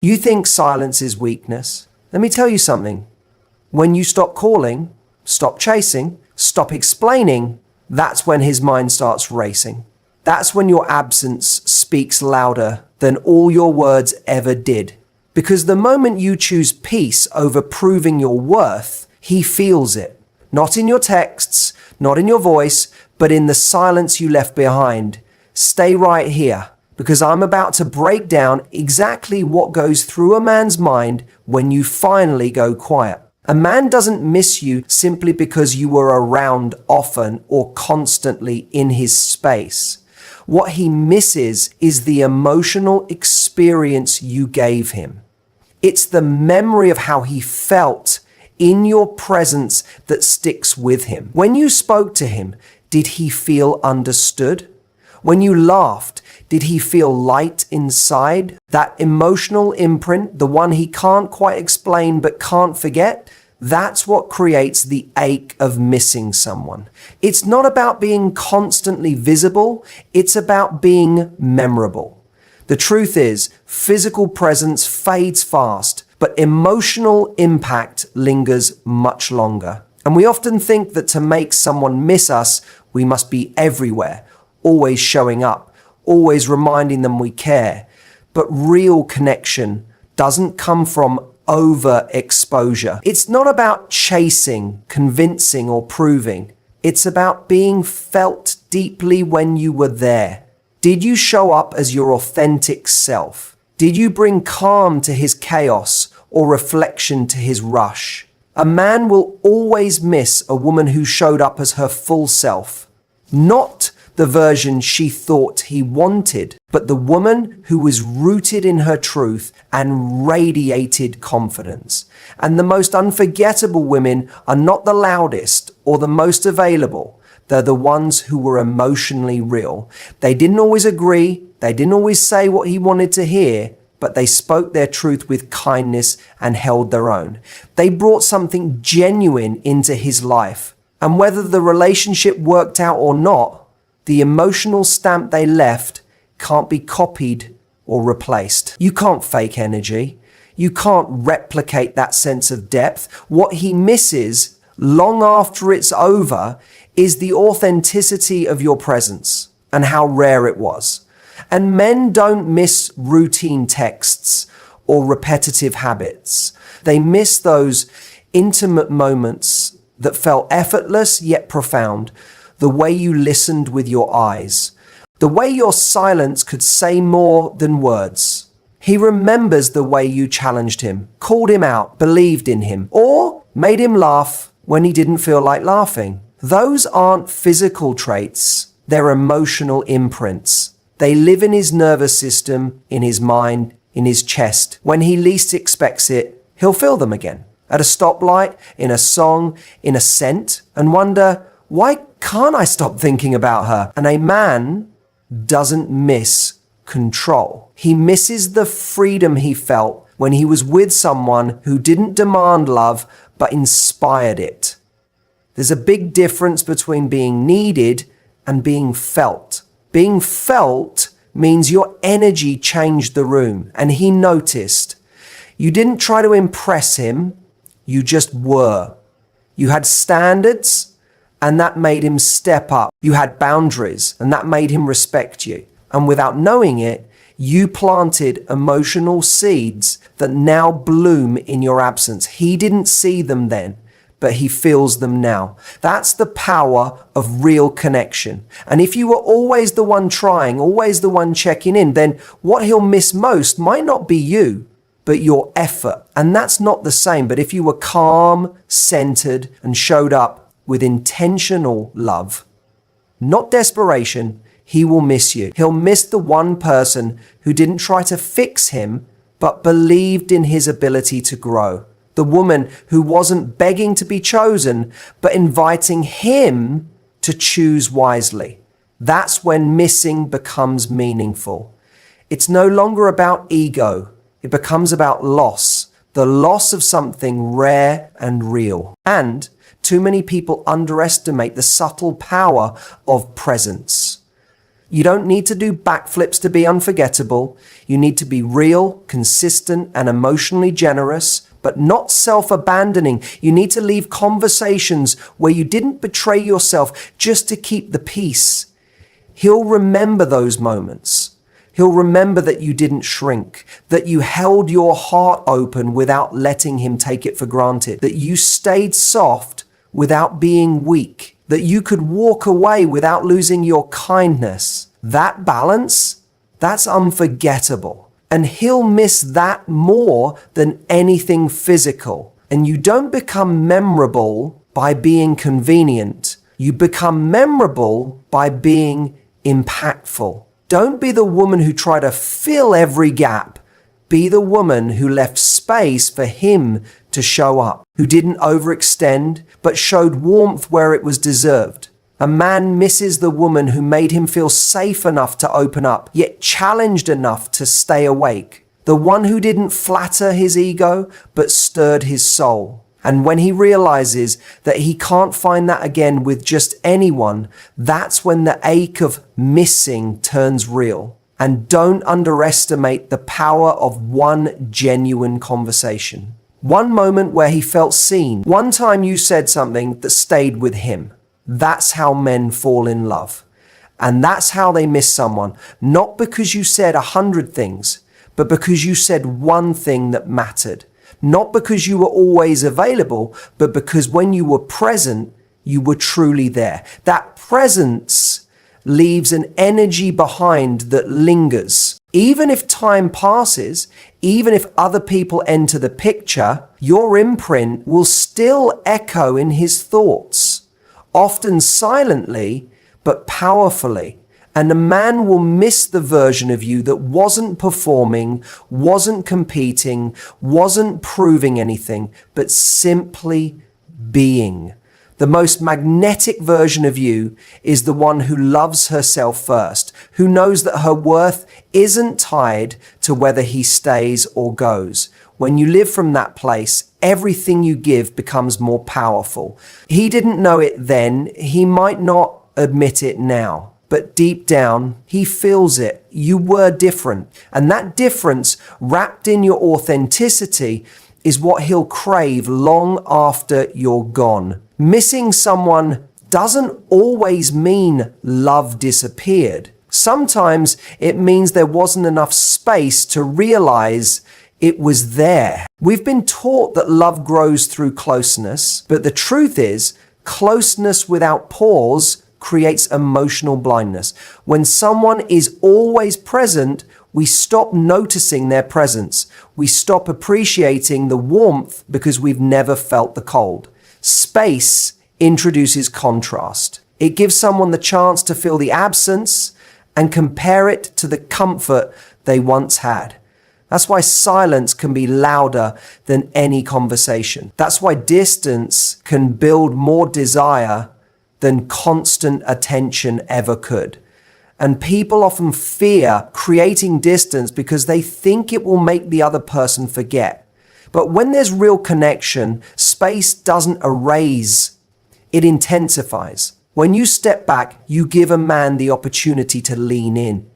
You think silence is weakness. Let me tell you something. When you stop calling, stop chasing, stop explaining, that's when his mind starts racing. That's when your absence speaks louder than all your words ever did. Because the moment you choose peace over proving your worth, he feels it. Not in your texts, not in your voice, but in the silence you left behind. Stay right here, because I'm about to break down exactly what goes through a man's mind when you finally go quiet. A man doesn't miss you simply because you were around often or constantly in his space. What he misses is the emotional experience you gave him. It's the memory of how he felt in your presence that sticks with him. When you spoke to him, did he feel understood? When you laughed, did he feel light inside? That emotional imprint, the one he can't quite explain but can't forget, that's what creates the ache of missing someone. It's not about being constantly visible, it's about being memorable. The truth is, physical presence fades fast, but emotional impact lingers much longer. And we often think that to make someone miss us, we must be everywhere, always showing up, always reminding them we care. But real connection doesn't come from overexposure. It's not about chasing, convincing, or proving. It's about being felt deeply when you were there. Did you show up as your authentic self? Did you bring calm to his chaos or reflection to his rush? A man will always miss a woman who showed up as her full self, not the version she thought he wanted, but the woman who was rooted in her truth and radiated confidence. And the most unforgettable women are not the loudest or the most available. They're the ones who were emotionally real. They didn't always agree. They didn't always say what he wanted to hear, but they spoke their truth with kindness and held their own. They brought something genuine into his life. And whether the relationship worked out or not, the emotional stamp they left can't be copied or replaced. You can't fake energy. You can't replicate that sense of depth. What he misses long after it's over is the authenticity of your presence and how rare it was. And men don't miss routine texts or repetitive habits. They miss those intimate moments that felt effortless yet profound. The way you listened with your eyes, the way your silence could say more than words. He remembers the way you challenged him, called him out, believed in him, or made him laugh when he didn't feel like laughing. Those aren't physical traits, they're emotional imprints. They live in his nervous system, in his mind, in his chest. When he least expects it, he'll feel them again. At a stoplight, in a song, in a scent, and wonder, why can't I stop thinking about her? And a man doesn't miss control. He misses the freedom he felt when he was with someone who didn't demand love, but inspired it. There's a big difference between being needed and being felt. Being felt means your energy changed the room, and he noticed. You didn't try to impress him, you just were. You had standards, and that made him step up. You had boundaries, and that made him respect you. And without knowing it, you planted emotional seeds that now bloom in your absence. He didn't see them then, but he feels them now. That's the power of real connection. And if you were always the one trying, always the one checking in, then what he'll miss most might not be you, but your effort. And that's not the same. But if you were calm, centered, and showed up with intentional love, not desperation, he will miss you. He'll miss the one person who didn't try to fix him, but believed in his ability to grow. The woman who wasn't begging to be chosen, but inviting him to choose wisely. That's when missing becomes meaningful. It's no longer about ego. It becomes about loss, the loss of something rare and real. And too many people underestimate the subtle power of presence. You don't need to do backflips to be unforgettable. You need to be real, consistent, and emotionally generous, but not self-abandoning. You need to leave conversations where you didn't betray yourself just to keep the peace. He'll remember those moments. He'll remember that you didn't shrink, that you held your heart open without letting him take it for granted, that you stayed soft without being weak, that you could walk away without losing your kindness. That balance, that's unforgettable. And he'll miss that more than anything physical. And you don't become memorable by being convenient. You become memorable by being impactful. Don't be the woman who tried to fill every gap. Be the woman who left space for him to show up, who didn't overextend, but showed warmth where it was deserved. A man misses the woman who made him feel safe enough to open up, yet challenged enough to stay awake. The one who didn't flatter his ego, but stirred his soul. And when he realizes that he can't find that again with just anyone, that's when the ache of missing turns real. And don't underestimate the power of one genuine conversation. One moment where he felt seen. One time you said something that stayed with him. That's how men fall in love. And that's how they miss someone. Not because you said 100 things, but because you said one thing that mattered. Not because you were always available, but because when you were present, you were truly there. That presence leaves an energy behind that lingers. Even if time passes, even if other people enter the picture, your imprint will still echo in his thoughts, often silently, but powerfully. And a man will miss the version of you that wasn't performing, wasn't competing, wasn't proving anything, but simply being. The most magnetic version of you is the one who loves herself first, who knows that her worth isn't tied to whether he stays or goes. When you live from that place, everything you give becomes more powerful. He didn't know it then. He might not admit it now. But deep down, he feels it. You were different. And that difference, wrapped in your authenticity, is what he'll crave long after you're gone. Missing someone doesn't always mean love disappeared. Sometimes it means there wasn't enough space to realize it was there. We've been taught that love grows through closeness, but the truth is, closeness without pause creates emotional blindness. When someone is always present, we stop noticing their presence. We stop appreciating the warmth because we've never felt the cold. Space introduces contrast. It gives someone the chance to feel the absence and compare it to the comfort they once had. That's why silence can be louder than any conversation. That's why distance can build more desire than constant attention ever could. And people often fear creating distance because they think it will make the other person forget. But when there's real connection, space doesn't erase, it intensifies. When you step back, you give a man the opportunity to lean in.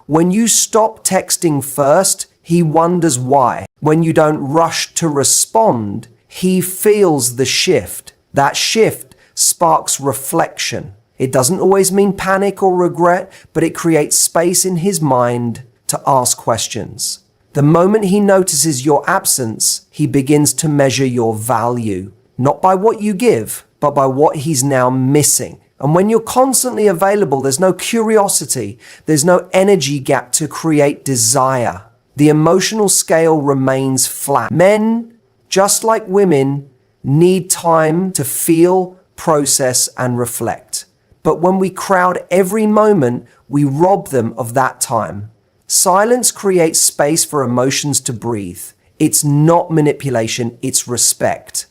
When you stop texting first, he wonders why. When you don't rush to respond, he feels the shift. That shift sparks reflection. It doesn't always mean panic or regret, but it creates space in his mind to ask questions. The moment he notices your absence, he begins to measure your value, not by what you give, but by what he's now missing. And when you're constantly available, there's no curiosity, there's no energy gap to create desire. The emotional scale remains flat. Men, just like women, need time to feel, process, and reflect. But when we crowd every moment, we rob them of that time. Silence creates space for emotions to breathe. It's not manipulation, it's respect.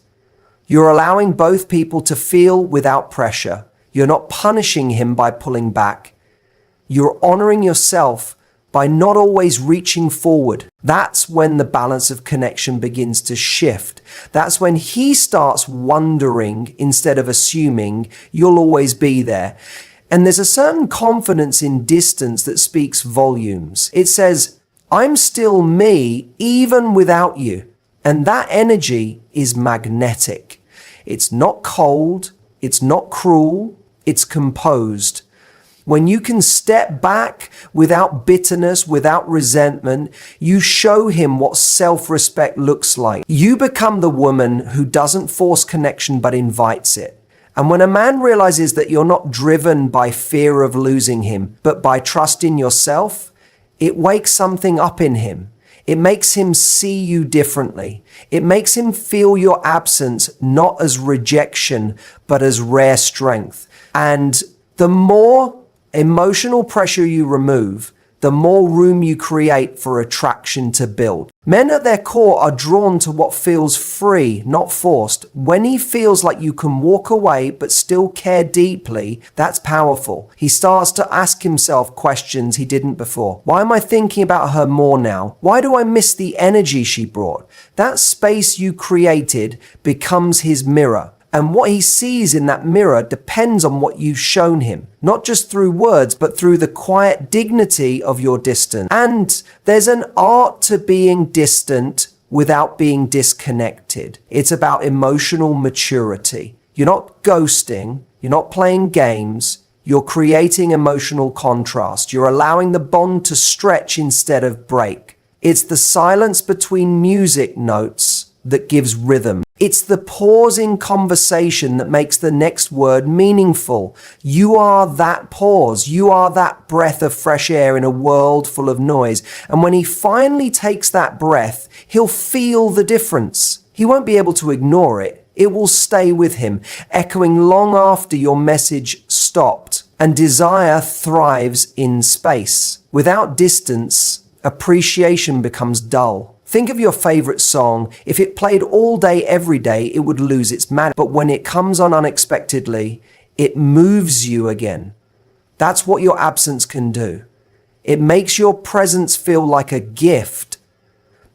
You're allowing both people to feel without pressure. You're not punishing him by pulling back. You're honoring yourself by not always reaching forward. That's when the balance of connection begins to shift. That's when he starts wondering instead of assuming you'll always be there. And there's a certain confidence in distance that speaks volumes. It says, I'm still me even without you. And that energy is magnetic. It's not cold. It's not cruel. It's composed. When you can step back without bitterness, without resentment, you show him what self-respect looks like. You become the woman who doesn't force connection but invites it. And when a man realizes that you're not driven by fear of losing him, but by trust in yourself, it wakes something up in him. It makes him see you differently. It makes him feel your absence not as rejection, but as rare strength. And the more emotional pressure you remove, the more room you create for attraction to build. Men at their core are drawn to what feels free, not forced. When he feels like you can walk away but still care deeply, that's powerful. He starts to ask himself questions he didn't before. Why am I thinking about her more now? Why do I miss the energy she brought? That space you created becomes his mirror. And what he sees in that mirror depends on what you've shown him, not just through words, but through the quiet dignity of your distance. And there's an art to being distant without being disconnected. It's about emotional maturity. You're not ghosting. You're not playing games. You're creating emotional contrast. You're allowing the bond to stretch instead of break. It's the silence between music notes that gives rhythm. It's the pause in conversation that makes the next word meaningful. You are that pause. You are that breath of fresh air in a world full of noise. And when he finally takes that breath, he'll feel the difference. He won't be able to ignore it. It will stay with him, echoing long after your message stopped. And desire thrives in space. Without distance, appreciation becomes dull. Think of your favorite song. If it played all day, every day, it would lose its magic. But when it comes on unexpectedly, it moves you again. That's what your absence can do. It makes your presence feel like a gift.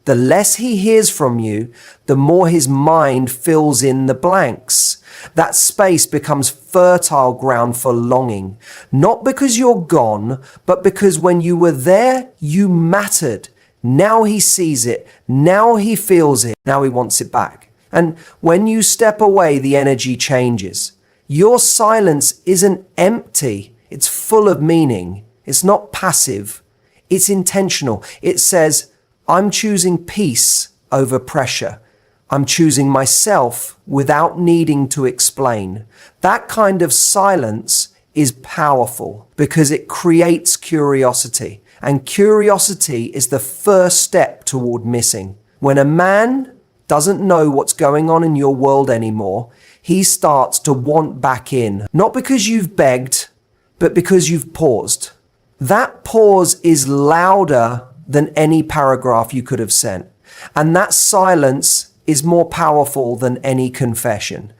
The less he hears from you, the more his mind fills in the blanks. That space becomes fertile ground for longing. Not because you're gone, but because when you were there, you mattered. Now he sees it. Now he feels it. Now he wants it back. And when you step away, the energy changes. Your silence isn't empty. It's full of meaning. It's not passive. It's intentional. It says, I'm choosing peace over pressure. I'm choosing myself without needing to explain. That kind of silence is powerful because it creates curiosity. And curiosity is the first step toward missing. When a man doesn't know what's going on in your world anymore, he starts to want back in. Not because you've begged, but because you've paused. That pause is louder than any paragraph you could have sent. And that silence is more powerful than any confession.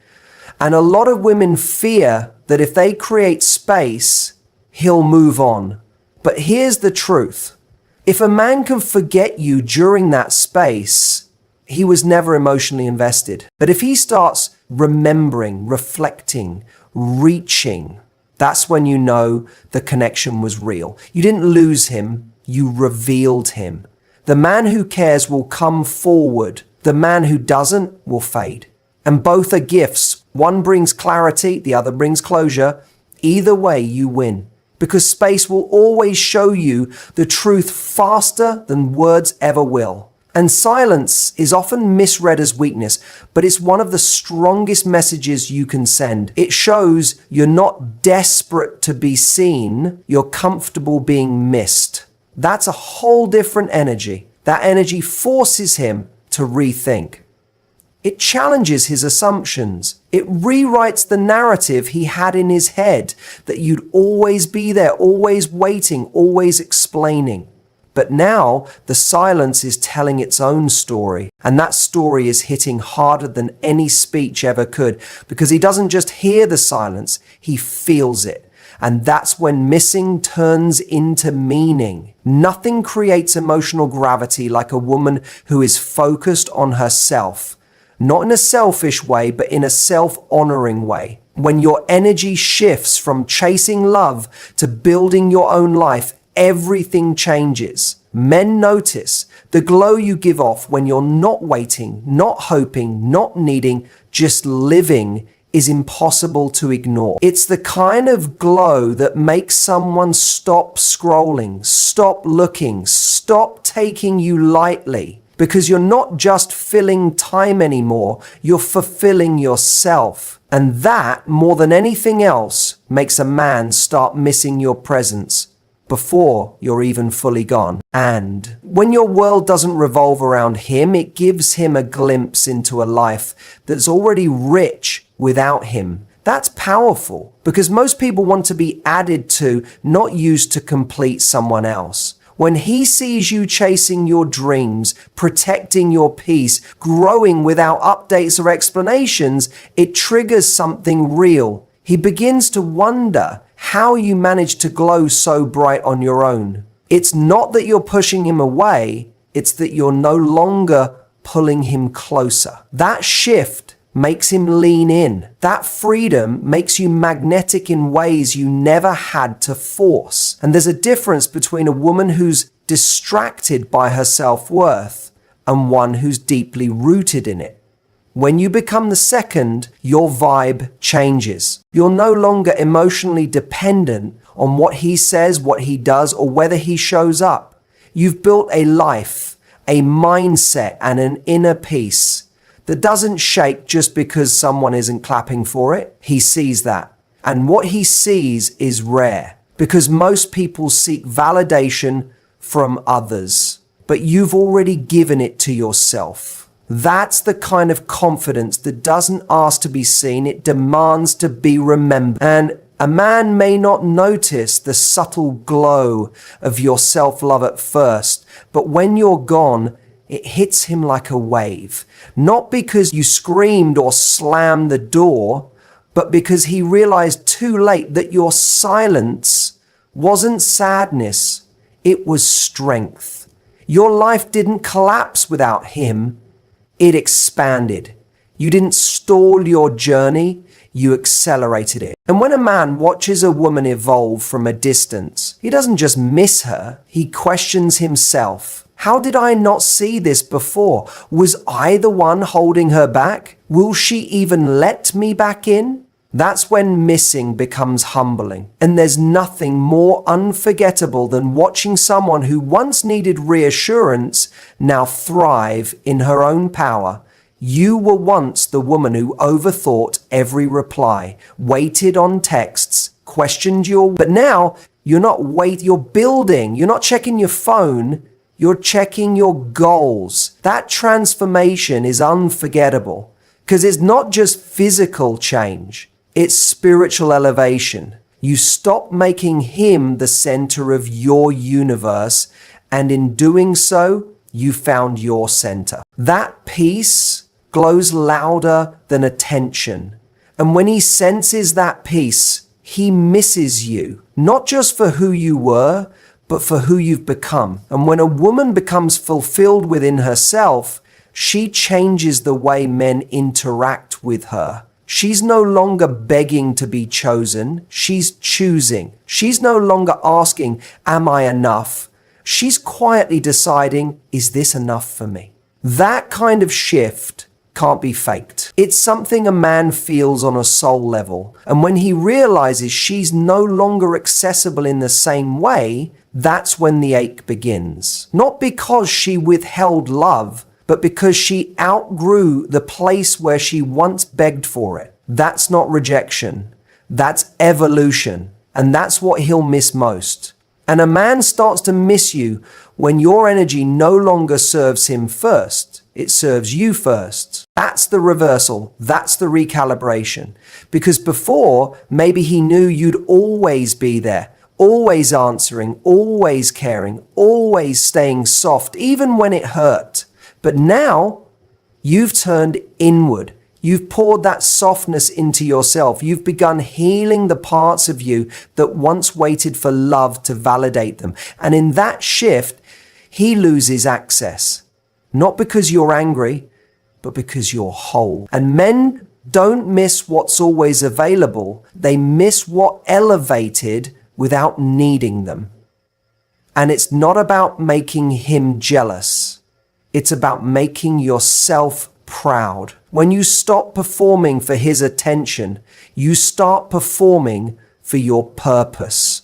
And a lot of women fear that if they create space, he'll move on. But here's the truth. If a man can forget you during that space, he was never emotionally invested. But if he starts remembering, reflecting, reaching, that's when you know the connection was real. You didn't lose him, you revealed him. The man who cares will come forward. The man who doesn't will fade. And both are gifts. One brings clarity, the other brings closure. Either way, you win. Because space will always show you the truth faster than words ever will. And silence is often misread as weakness, but it's one of the strongest messages you can send. It shows you're not desperate to be seen, you're comfortable being missed. That's a whole different energy. That energy forces him to rethink. It challenges his assumptions. It rewrites the narrative he had in his head that you'd always be there, always waiting, always explaining. But now the silence is telling its own story, and that story is hitting harder than any speech ever could, because he doesn't just hear the silence, he feels it. And that's when missing turns into meaning. Nothing creates emotional gravity like a woman who is focused on herself. Not in a selfish way, but in a self-honoring way. When your energy shifts from chasing love to building your own life, everything changes. Men notice the glow you give off when you're not waiting, not hoping, not needing, just living is impossible to ignore. It's the kind of glow that makes someone stop scrolling, stop looking, stop taking you lightly, because you're not just filling time anymore, you're fulfilling yourself. And that, more than anything else, makes a man start missing your presence before you're even fully gone. And when your world doesn't revolve around him, it gives him a glimpse into a life that's already rich without him. That's powerful, because most people want to be added to, not used to complete someone else. When he sees you chasing your dreams, protecting your peace, growing without updates or explanations, it triggers something real. He begins to wonder how you manage to glow so bright on your own. It's not that you're pushing him away, it's that you're no longer pulling him closer. That shift makes him lean in. That freedom makes you magnetic in ways you never had to force. And there's a difference between a woman who's distracted by her self-worth and one who's deeply rooted in it. When you become the second, your vibe changes. You're no longer emotionally dependent on what he says, what he does, or whether he shows up. You've built a life, a mindset, and an inner peace that doesn't shake just because someone isn't clapping for it. He sees that. And what he sees is rare, because most people seek validation from others, but you've already given it to yourself. That's the kind of confidence that doesn't ask to be seen, it demands to be remembered. And a man may not notice the subtle glow of your self-love at first, but when you're gone, it hits him like a wave. Not because you screamed or slammed the door, but because he realized too late that your silence wasn't sadness, it was strength. Your life didn't collapse without him, it expanded. You didn't stall your journey, you accelerated it. And when a man watches a woman evolve from a distance, he doesn't just miss her, he questions himself. How did I not see this before? Was I the one holding her back? Will she even let me back in? That's when missing becomes humbling. And there's nothing more unforgettable than watching someone who once needed reassurance now thrive in her own power. You were once the woman who overthought every reply, waited on texts, questioned but now you're you're building, you're not checking your phone, you're checking your goals. That transformation is unforgettable because it's not just physical change. It's spiritual elevation. You stop making him the center of your universe, and in doing so, you found your center. That peace glows louder than attention. And when he senses that peace, he misses you, not just for who you were, but for who you've become. And when a woman becomes fulfilled within herself, she changes the way men interact with her. She's no longer begging to be chosen. She's choosing. She's no longer asking, am I enough? She's quietly deciding, is this enough for me? That kind of shift can't be faked. It's something a man feels on a soul level. And when he realizes she's no longer accessible in the same way, that's when the ache begins. Not because she withheld love, but because she outgrew the place where she once begged for it. That's not rejection. That's evolution. And that's what he'll miss most. And a man starts to miss you when your energy no longer serves him first. It serves you first. That's the reversal. That's the recalibration. Because before, maybe he knew you'd always be there, always answering, always caring, always staying soft, even when it hurt. But now you've turned inward. You've poured that softness into yourself. You've begun healing the parts of you that once waited for love to validate them. And in that shift, he loses access. Not because you're angry, but because you're whole. And men don't miss what's always available. They miss what elevated without needing them. And it's not about making him jealous. It's about making yourself proud. When you stop performing for his attention, you start performing for your purpose.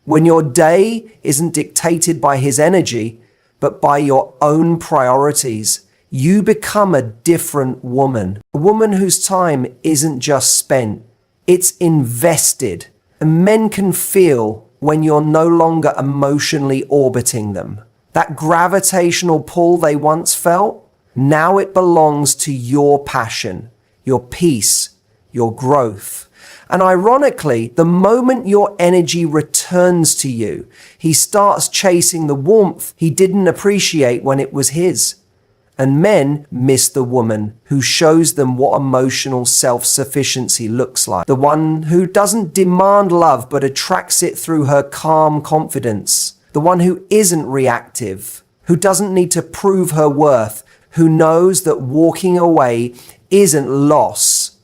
When your day isn't dictated by his energy, but by your own priorities, you become a different woman. A woman whose time isn't just spent, it's invested. And men can feel when you're no longer emotionally orbiting them. That gravitational pull they once felt, now it belongs to your passion, your peace, your growth. And ironically, the moment your energy returns to you, he starts chasing the warmth he didn't appreciate when it was his. And men miss the woman who shows them what emotional self-sufficiency looks like. The one who doesn't demand love but attracts it through her calm confidence. The one who isn't reactive, who doesn't need to prove her worth, who knows that walking away isn't loss.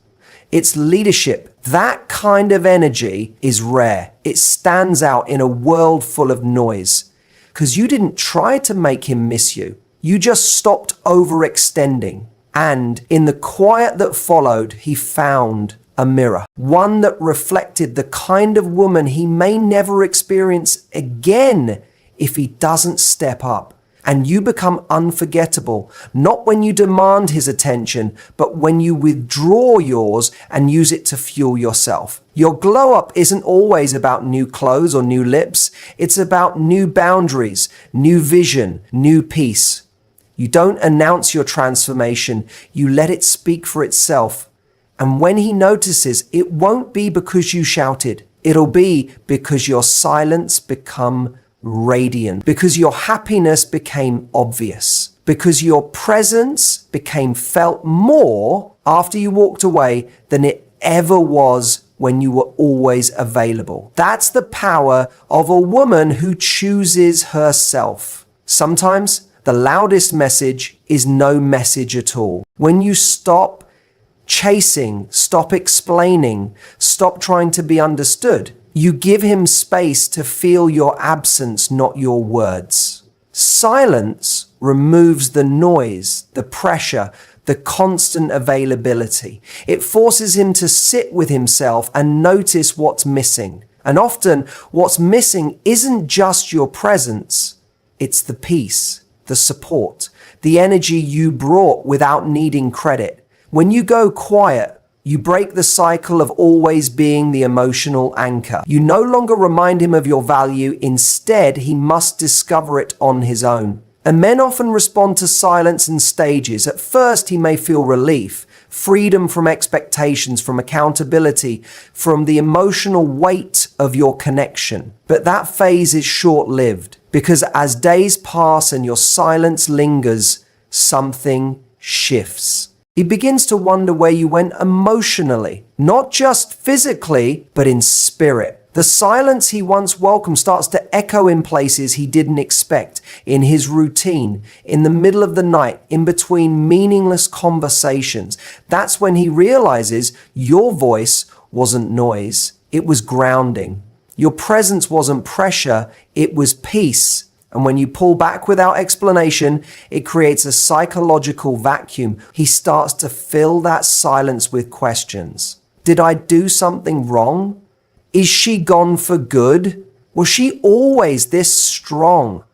It's leadership. That kind of energy is rare. It stands out in a world full of noise. Because you didn't try to make him miss you. You just stopped overextending. And in the quiet that followed, he found a mirror. One that reflected the kind of woman he may never experience again if he doesn't step up. And you become unforgettable, not when you demand his attention, but when you withdraw yours and use it to fuel yourself. Your glow up isn't always about new clothes or new lips. It's about new boundaries, new vision, new peace. You don't announce your transformation. You let it speak for itself. And when he notices, it won't be because you shouted. It'll be because your silence become radiant, because your happiness became obvious, because your presence became felt more after you walked away than it ever was when you were always available. That's the power of a woman who chooses herself. Sometimes the loudest message is no message at all. When you stop chasing, stop explaining, stop trying to be understood, you give him space to feel your absence, not your words. Silence removes the noise, the pressure, the constant availability. It forces him to sit with himself and notice what's missing. And often what's missing isn't just your presence, it's the peace, the support, the energy you brought without needing credit. When you go quiet, you break the cycle of always being the emotional anchor. You no longer remind him of your value. Instead, he must discover it on his own. And men often respond to silence in stages. At first, he may feel relief, freedom from expectations, from accountability, from the emotional weight of your connection. But that phase is short-lived, because as days pass and your silence lingers, something shifts. He begins to wonder where you went emotionally, not just physically, but in spirit. The silence he once welcomed starts to echo in places he didn't expect, in his routine, in the middle of the night, in between meaningless conversations. That's when he realizes your voice wasn't noise, it was grounding. Your presence wasn't pressure, it was peace. And when you pull back without explanation, it creates a psychological vacuum. He starts to fill that silence with questions. Did I do something wrong? Is she gone for good? Was she always this strong?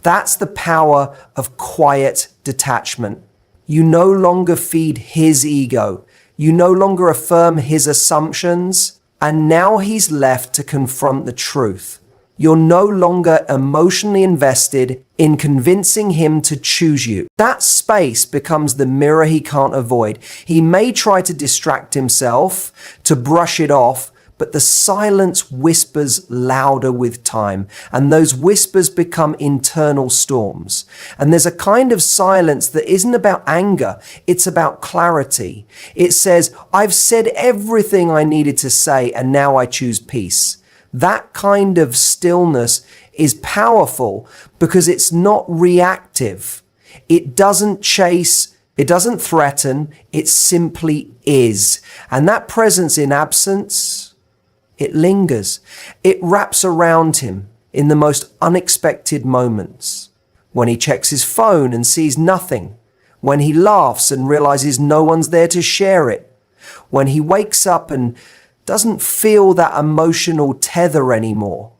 That's the power of quiet detachment. You no longer feed his ego. You no longer affirm his assumptions. And now he's left to confront the truth. You're no longer emotionally invested in convincing him to choose you. That space becomes the mirror he can't avoid. He may try to distract himself, to brush it off, but the silence whispers louder with time, and those whispers become internal storms. And there's a kind of silence that isn't about anger, it's about clarity. It says, I've said everything I needed to say, and now I choose peace. That kind of stillness is powerful because it's not reactive. It doesn't chase It doesn't threaten, it simply is. And that presence in absence, it lingers. It wraps around him in the most unexpected moments. When he checks his phone and sees nothing. When he laughs and realizes no one's there to share it. When he wakes up and doesn't feel that emotional tether anymore.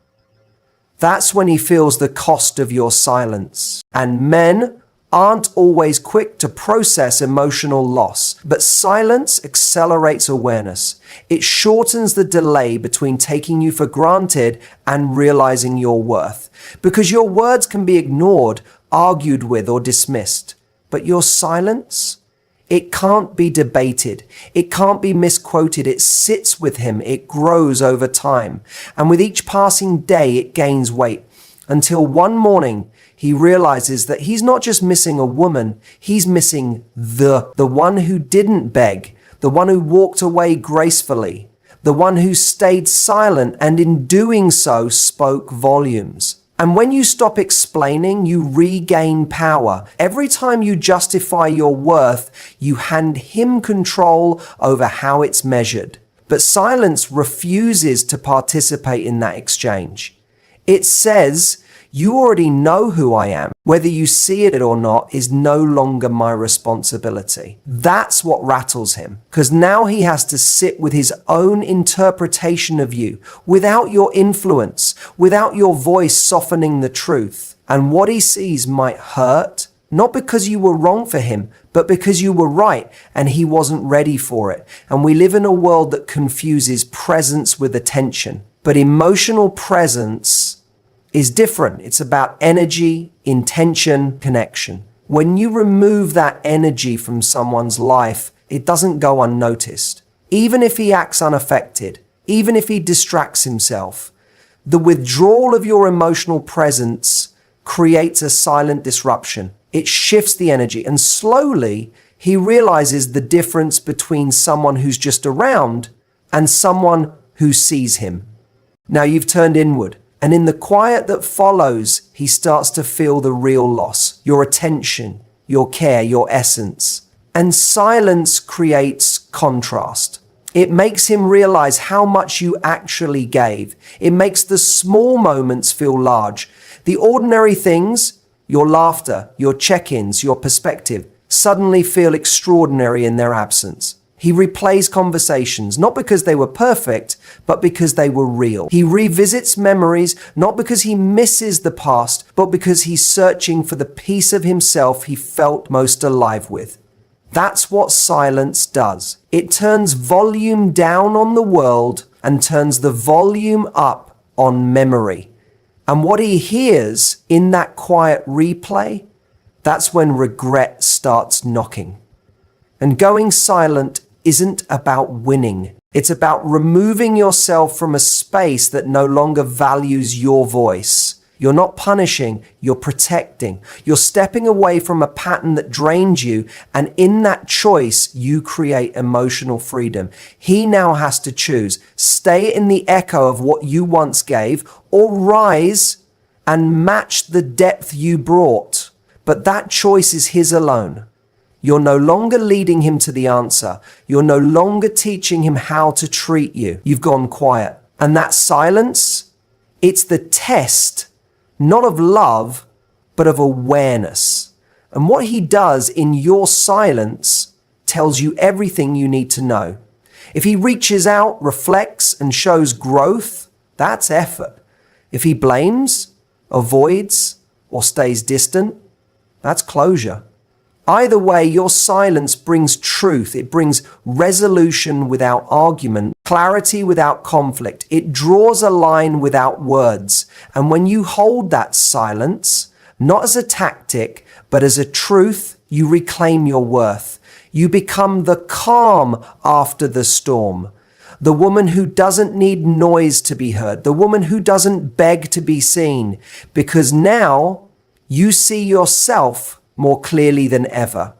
That's when he feels the cost of your silence. And men aren't always quick to process emotional loss, but silence accelerates awareness. It shortens the delay between taking you for granted and realizing your worth. Because your words can be ignored, argued with, or dismissed. But your silence, it can't be debated. It can't be misquoted. It sits with him. It grows over time. And with each passing day, it gains weight. Until one morning, he realizes that he's not just missing a woman, he's missing the one who didn't beg, the one who walked away gracefully, the one who stayed silent and in doing so spoke volumes. And when you stop explaining, you regain power. Every time you justify your worth, you hand him control over how it's measured. But silence refuses to participate in that exchange. It says, you already know who I am. Whether you see it or not is no longer my responsibility. That's what rattles him, because now he has to sit with his own interpretation of you, without your influence, without your voice softening the truth. And what he sees might hurt, not because you were wrong for him, but because you were right and he wasn't ready for it. And we live in a world that confuses presence with attention. But emotional presence is different. It's about energy, intention, connection. When you remove that energy from someone's life, it doesn't go unnoticed. Even if he acts unaffected, even if he distracts himself, the withdrawal of your emotional presence creates a silent disruption. It shifts the energy, and slowly he realizes the difference between someone who's just around and someone who sees him. Now you've turned inward. And in the quiet that follows, he starts to feel the real loss, your attention, your care, your essence. And silence creates contrast. It makes him realize how much you actually gave. It makes the small moments feel large. The ordinary things, your laughter, your check-ins, your perspective, suddenly feel extraordinary in their absence. He replays conversations, not because they were perfect, but because they were real. He revisits memories, not because he misses the past, but because he's searching for the piece of himself he felt most alive with. That's what silence does. It turns volume down on the world and turns the volume up on memory. And what he hears in that quiet replay, that's when regret starts knocking. And going silent isn't about winning. It's about removing yourself from a space that no longer values your voice. You're not punishing, you're protecting. You're stepping away from a pattern that drains you, and in that choice, you create emotional freedom. He now has to choose. Stay in the echo of what you once gave, or rise and match the depth you brought. But that choice is his alone. You're no longer leading him to the answer. You're no longer teaching him how to treat you. You've gone quiet. And that silence, it's the test, not of love, but of awareness. And what he does in your silence tells you everything you need to know. If he reaches out, reflects, and shows growth, that's effort. If he blames, avoids, or stays distant, that's closure. Either way, your silence brings truth. It brings resolution without argument, clarity without conflict. It draws a line without words. And when you hold that silence, not as a tactic, but as a truth, you reclaim your worth. You become the calm after the storm. The woman who doesn't need noise to be heard. The woman who doesn't beg to be seen. Because now you see yourself more clearly than ever.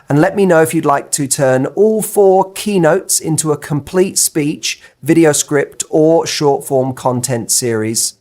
And let me know if you'd like to turn all 4 keynotes into a complete speech, video script, or short form content series.